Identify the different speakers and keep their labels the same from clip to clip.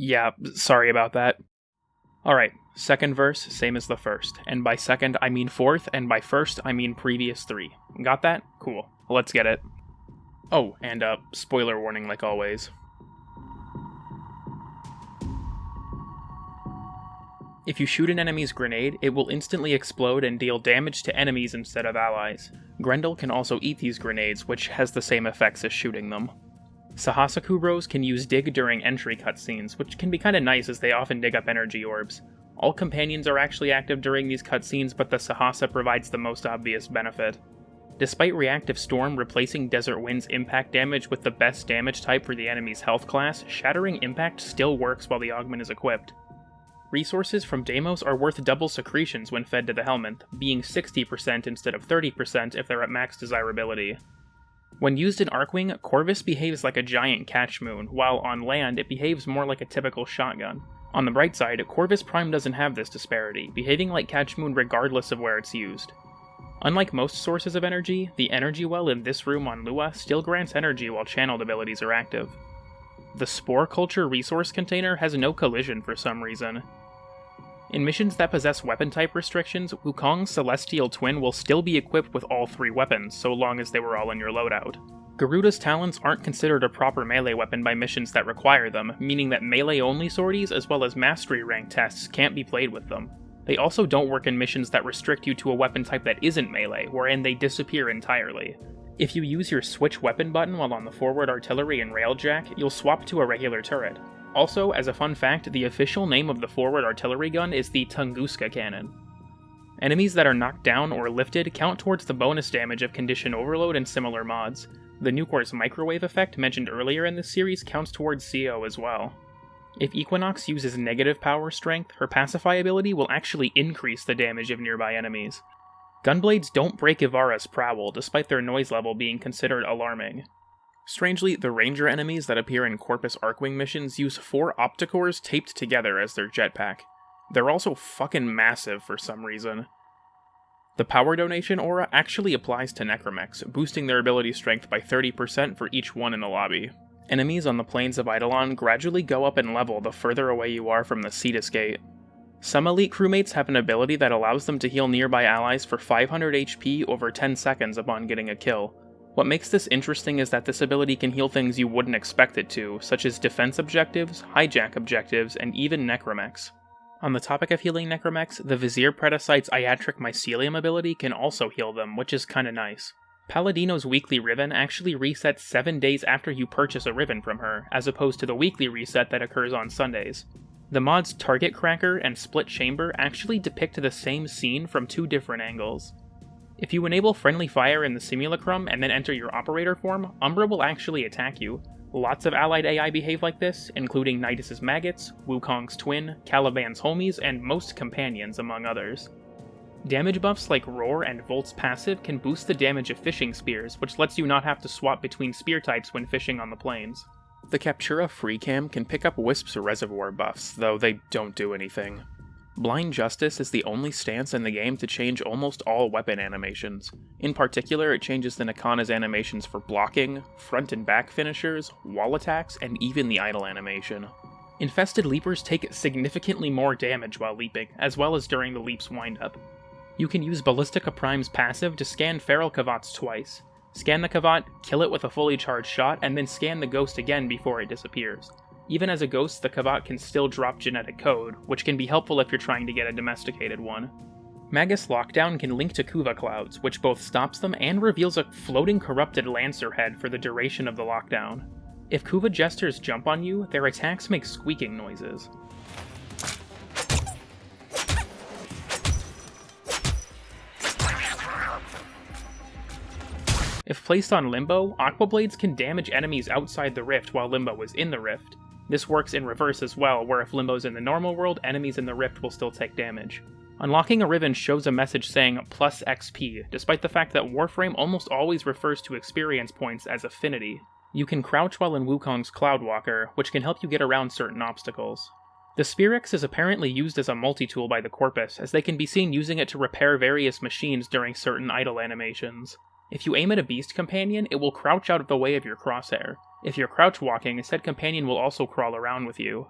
Speaker 1: Yeah, sorry about that. Alright, second verse, same as the first. And by second, I mean fourth, and by first, I mean previous three. Got that? Cool. Let's get it. Oh, and spoiler warning like always. If you shoot an enemy's grenade, it will instantly explode and deal damage to enemies instead of allies. Grendel can also eat these grenades, which has the same effects as shooting them. Sahasaku bros can use dig during entry cutscenes, which can be kinda nice as they often dig up energy orbs. All companions are actually active during these cutscenes, but the Sahasa provides the most obvious benefit. Despite Reactive Storm replacing Desert Wind's impact damage with the best damage type for the enemy's health class, Shattering Impact still works while the augment is equipped. Resources from Deimos are worth double secretions when fed to the Helminth, being 60% instead of 30% if they're at max desirability. When used in Arcwing, Corpus behaves like a giant catch moon, while on land it behaves more like a typical shotgun. On the bright side, Corpus Prime doesn't have this disparity, behaving like catch moon regardless of where it's used. Unlike most sources of energy, the energy well in this room on Lua still grants energy while channeled abilities are active. The Spore Culture resource container has no collision for some reason. In missions that possess weapon type restrictions, Wukong's Celestial Twin will still be equipped with all three weapons, so long as they were all in your loadout. Garuda's Talons aren't considered a proper melee weapon by missions that require them, meaning that melee-only sorties as well as mastery rank tests can't be played with them. They also don't work in missions that restrict you to a weapon type that isn't melee, wherein they disappear entirely. If you use your switch weapon button while on the forward artillery and railjack, you'll swap to a regular turret. Also, as a fun fact, the official name of the forward artillery gun is the Tunguska cannon. Enemies that are knocked down or lifted count towards the bonus damage of Condition Overload and similar mods. The Nucor's microwave effect mentioned earlier in this series counts towards CO as well. If Equinox uses negative power strength, her Pacify ability will actually increase the damage of nearby enemies. Gunblades don't break Ivara's prowl, despite their noise level being considered alarming. Strangely, the ranger enemies that appear in Corpus Arcwing missions use 4 opticores taped together as their jetpack. They're also fucking massive for some reason. The power donation aura actually applies to necromechs, boosting their ability strength by 30% for each one in the lobby. Enemies on the plains of Eidolon gradually go up in level the further away you are from the Cetus Gate. Some elite crewmates have an ability that allows them to heal nearby allies for 500 HP over 10 seconds upon getting a kill. What makes this interesting is that this ability can heal things you wouldn't expect it to, such as defense objectives, hijack objectives, and even necromechs. On the topic of healing necromechs, the Vizier Predacyte's Iatric Mycelium ability can also heal them, which is kinda nice. Paladino's weekly Riven actually resets 7 days after you purchase a Riven from her, as opposed to the weekly reset that occurs on Sundays. The mods Target Cracker and Split Chamber actually depict the same scene from 2 different angles. If you enable friendly fire in the Simulacrum and then enter your operator form, Umbra will actually attack you. Lots of allied AI behave like this, including Nidus' maggots, Wukong's twin, Caliban's homies, and most companions, among others. Damage buffs like Roar and Volt's passive can boost the damage of fishing spears, which lets you not have to swap between spear types when fishing on the plains. The Captura free cam can pick up Wisp's reservoir buffs, though they don't do anything. Blind Justice is the only stance in the game to change almost all weapon animations. In particular, it changes the Nakana's animations for blocking, front and back finishers, wall attacks, and even the idle animation. Infested leapers take significantly more damage while leaping, as well as during the leap's windup. You can use Ballistica Prime's passive to scan feral Kavats twice. Scan the Kavat, kill it with a fully charged shot, and then scan the ghost again before it disappears. Even as a ghost, the Kavat can still drop genetic code, which can be helpful if you're trying to get a domesticated one. Magus Lockdown can link to Kuva Clouds, which both stops them and reveals a floating corrupted Lancer head for the duration of the lockdown. If Kuva Jesters jump on you, their attacks make squeaking noises. If placed on Limbo, Aquablades can damage enemies outside the rift while Limbo is in the rift. This works in reverse as well, where if Limbo's in the normal world, enemies in the rift will still take damage. Unlocking a Riven shows a message saying plus XP, despite the fact that Warframe almost always refers to experience points as affinity. You can crouch while in Wukong's Cloudwalker, which can help you get around certain obstacles. The Spirix is apparently used as a multi-tool by the Corpus, as they can be seen using it to repair various machines during certain idle animations. If you aim at a beast companion, it will crouch out of the way of your crosshair. If you're crouch walking, said companion will also crawl around with you.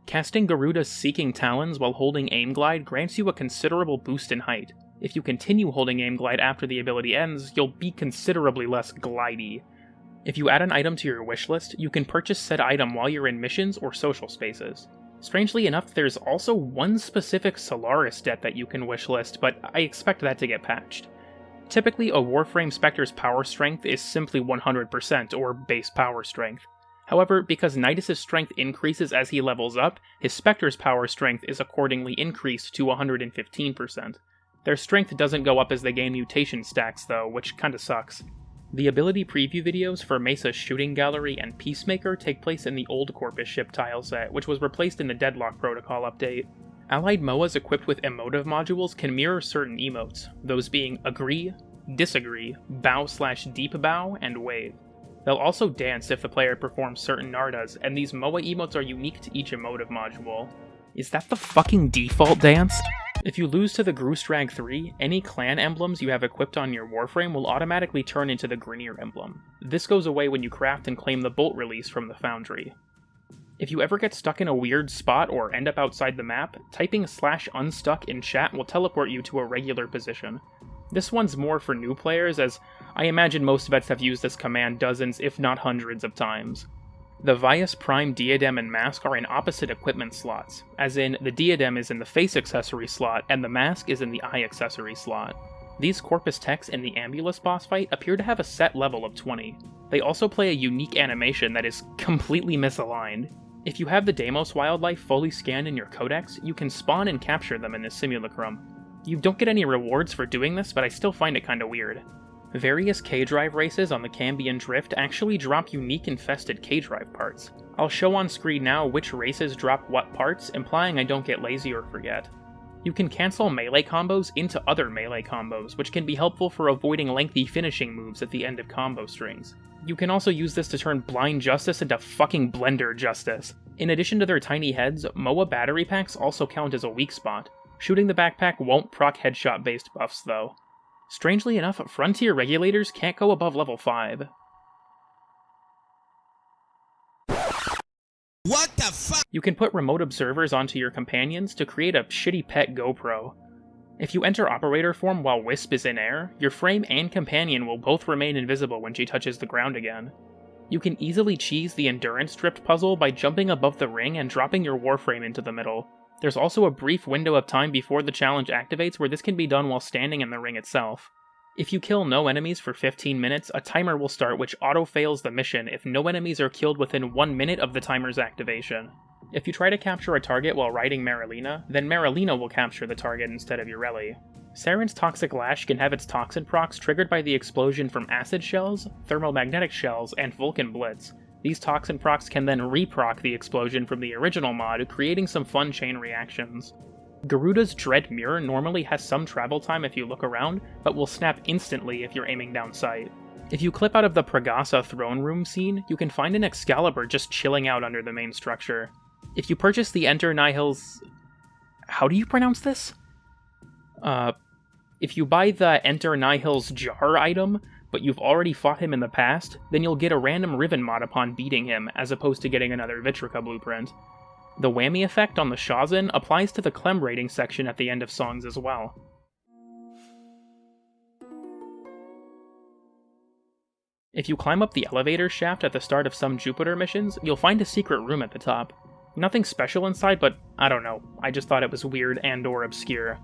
Speaker 1: Casting Garuda's Seeking Talons while holding Aim Glide grants you a considerable boost in height. If you continue holding Aim Glide after the ability ends, you'll be considerably less glidey. If you add an item to your wishlist, you can purchase said item while you're in missions or social spaces. Strangely enough, there's also one specific Solaris debt that you can wishlist, but I expect that to get patched. Typically, a Warframe Specter's power strength is simply 100%, or base power strength. However, because Nidus' strength increases as he levels up, his Specter's power strength is accordingly increased to 115%. Their strength doesn't go up as they gain mutation stacks though, which kinda sucks. The ability preview videos for Mesa's Shooting Gallery and Peacemaker take place in the old Corpus ship tileset, which was replaced in the Deadlock Protocol update. Allied MOAs equipped with emotive modules can mirror certain emotes, those being Agree, Disagree, Bow/Deep Bow, and Wave. They'll also dance if the player performs certain Nardas, and these MOA emotes are unique to each emotive module. Is that the fucking default dance? If you lose to the Groostrag 3, any clan emblems you have equipped on your Warframe will automatically turn into the Grineer emblem. This goes away when you craft and claim the bolt release from the foundry. If you ever get stuck in a weird spot or end up outside the map, typing /unstuck in chat will teleport you to a regular position. This one's more for new players, as I imagine most vets have used this command dozens if not hundreds of times. The Vias Prime Diadem and Mask are in opposite equipment slots, as in, the Diadem is in the face accessory slot and the Mask is in the eye accessory slot. These Corpus techs in the Ambulus boss fight appear to have a set level of 20. They also play a unique animation that is completely misaligned. If you have the Deimos wildlife fully scanned in your codex, you can spawn and capture them in this simulacrum. You don't get any rewards for doing this, but I still find it kinda weird. Various K-drive races on the Cambion Drift actually drop unique infested K-drive parts. I'll show on screen now which races drop what parts, implying I don't get lazy or forget. You can cancel melee combos into other melee combos, which can be helpful for avoiding lengthy finishing moves at the end of combo strings. You can also use this to turn Blind Justice into fucking Blender Justice. In addition to their tiny heads, MOA battery packs also count as a weak spot. Shooting the backpack won't proc headshot-based buffs though. Strangely enough, Frontier regulators can't go above level 5.
Speaker 2: What the fuck?
Speaker 1: You can put remote observers onto your companions to create a shitty pet GoPro. If you enter operator form while Wisp is in air, your frame and companion will both remain invisible when she touches the ground again. You can easily cheese the endurance drift puzzle by jumping above the ring and dropping your Warframe into the middle. There's also a brief window of time before the challenge activates where this can be done while standing in the ring itself. If you kill no enemies for 15 minutes, a timer will start which auto-fails the mission if no enemies are killed within 1 minute of the timer's activation. If you try to capture a target while riding Marilina, then Marilina will capture the target instead of Ureli. Saren's Toxic Lash can have its toxin procs triggered by the explosion from acid shells, thermomagnetic shells, and Vulcan Blitz. These toxin procs can then re-proc the explosion from the original mod, creating some fun chain reactions. Garuda's Dread Mirror normally has some travel time if you look around, but will snap instantly if you're aiming down sight. If you clip out of the Pragasa throne room scene, you can find an Excalibur just chilling out under the main structure. If you purchase the Enter Nihil's... How do you pronounce this? If you buy the Enter Nihil's Jar item, but you've already fought him in the past, then you'll get a random Riven mod upon beating him, as opposed to getting another Vitrica blueprint. The whammy effect on the Shazin applies to the Clem rating section at the end of songs as well. If you climb up the elevator shaft at the start of some Jupiter missions, you'll find a secret room at the top. Nothing special inside, but I don't know, I just thought it was weird and/or obscure.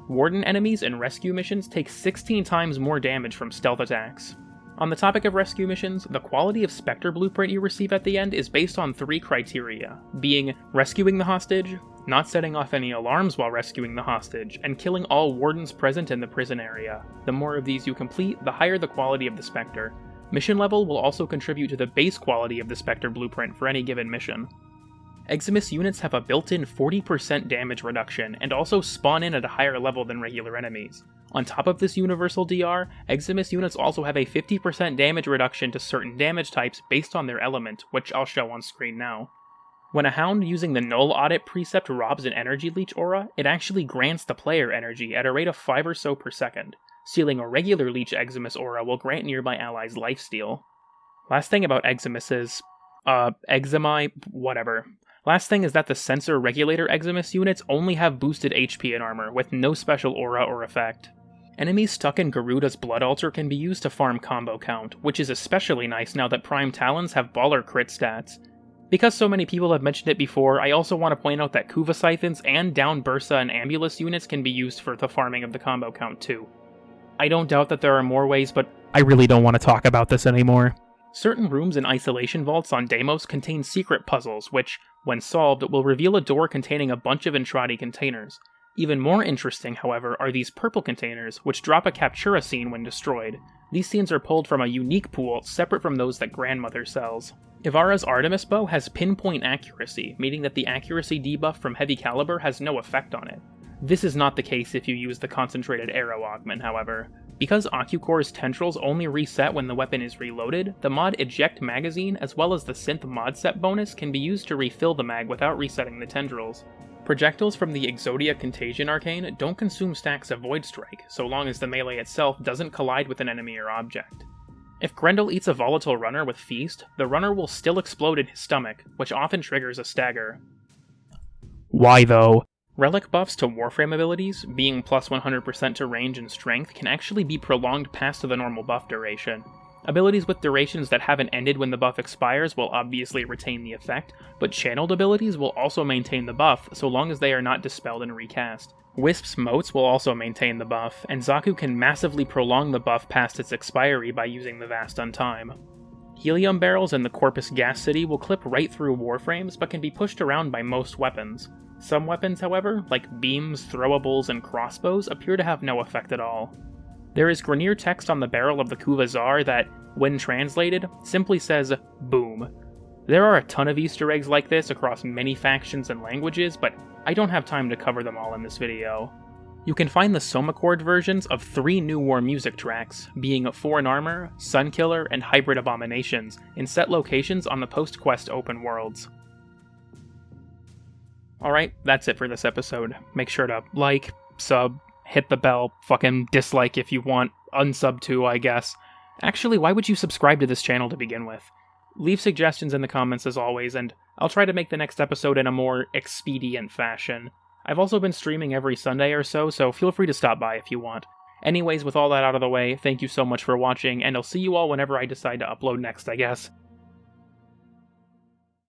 Speaker 1: Warden enemies in rescue missions take 16 times more damage from stealth attacks. On the topic of rescue missions, the quality of Spectre blueprint you receive at the end is based on 3 criteria, being rescuing the hostage, not setting off any alarms while rescuing the hostage, and killing all wardens present in the prison area. The more of these you complete, the higher the quality of the Spectre. Mission level will also contribute to the base quality of the Spectre blueprint for any given mission. Eximus units have a built-in 40% damage reduction, and also spawn in at a higher level than regular enemies. On top of this universal DR, Eximus units also have a 50% damage reduction to certain damage types based on their element, which I'll show on screen now. When a Hound using the Null Audit precept robs an energy leech aura, it actually grants the player energy at a rate of 5 or so per second. Sealing a regular leech Eximus aura will grant nearby allies lifesteal. Last thing about Eximus is... Eximi, whatever. Last thing is that the Sensor Regulator Eximus units only have boosted HP and armor, with no special aura or effect. Enemies stuck in Garuda's Blood Altar can be used to farm combo count, which is especially nice now that Prime Talons have baller crit stats. Because so many people have mentioned it before, I also want to point out that Kuva Scythens and Down Bursa and Ambulus units can be used for the farming of the combo count too. I don't doubt that there are more ways, but I really don't want to talk about this anymore. Certain rooms in isolation vaults on Deimos contain secret puzzles, which, when solved, will reveal a door containing a bunch of Entrati containers. Even more interesting, however, are these purple containers, which drop a Captura scene when destroyed. These scenes are pulled from a unique pool, separate from those that Grandmother sells. Ivara's Artemis bow has pinpoint accuracy, meaning that the accuracy debuff from heavy caliber has no effect on it. This is not the case if you use the concentrated arrow augment, however. Because Ocucore's tendrils only reset when the weapon is reloaded, the mod Eject Magazine as well as the Synth mod set bonus can be used to refill the mag without resetting the tendrils. Projectiles from the Exodia Contagion Arcane don't consume stacks of Void Strike, so long as the melee itself doesn't collide with an enemy or object. If Grendel eats a volatile runner with Feast, the runner will still explode in his stomach, which often triggers a stagger. Why though? Relic buffs to Warframe abilities, being plus 100% to range and strength, can actually be prolonged past the normal buff duration. Abilities with durations that haven't ended when the buff expires will obviously retain the effect, but channeled abilities will also maintain the buff so long as they are not dispelled and recast. Wisp's motes will also maintain the buff, and Zaku can massively prolong the buff past its expiry by using the Vast Untime. Helium barrels in the Corpus gas city will clip right through Warframes but can be pushed around by most weapons. Some weapons, however, like beams, throwables, and crossbows, appear to have no effect at all. There is Grineer text on the barrel of the Kuva Zar that, when translated, simply says, "Boom." There are a ton of Easter eggs like this across many factions and languages, but I don't have time to cover them all in this video. You can find the Somachord versions of 3 New War music tracks, being Foreign Armor, Sunkiller, and Hybrid Abominations, in set locations on the post-quest open worlds. Alright, that's it for this episode. Make sure to like, sub, hit the bell, fucking dislike if you want, unsub too, I guess. Actually, why would you subscribe to this channel to begin with? Leave suggestions in the comments as always, and I'll try to make the next episode in a more expedient fashion. I've also been streaming every Sunday or so feel free to stop by if you want. Anyways, with all that out of the way, thank you so much for watching, and I'll see you all whenever I decide to upload next, I guess.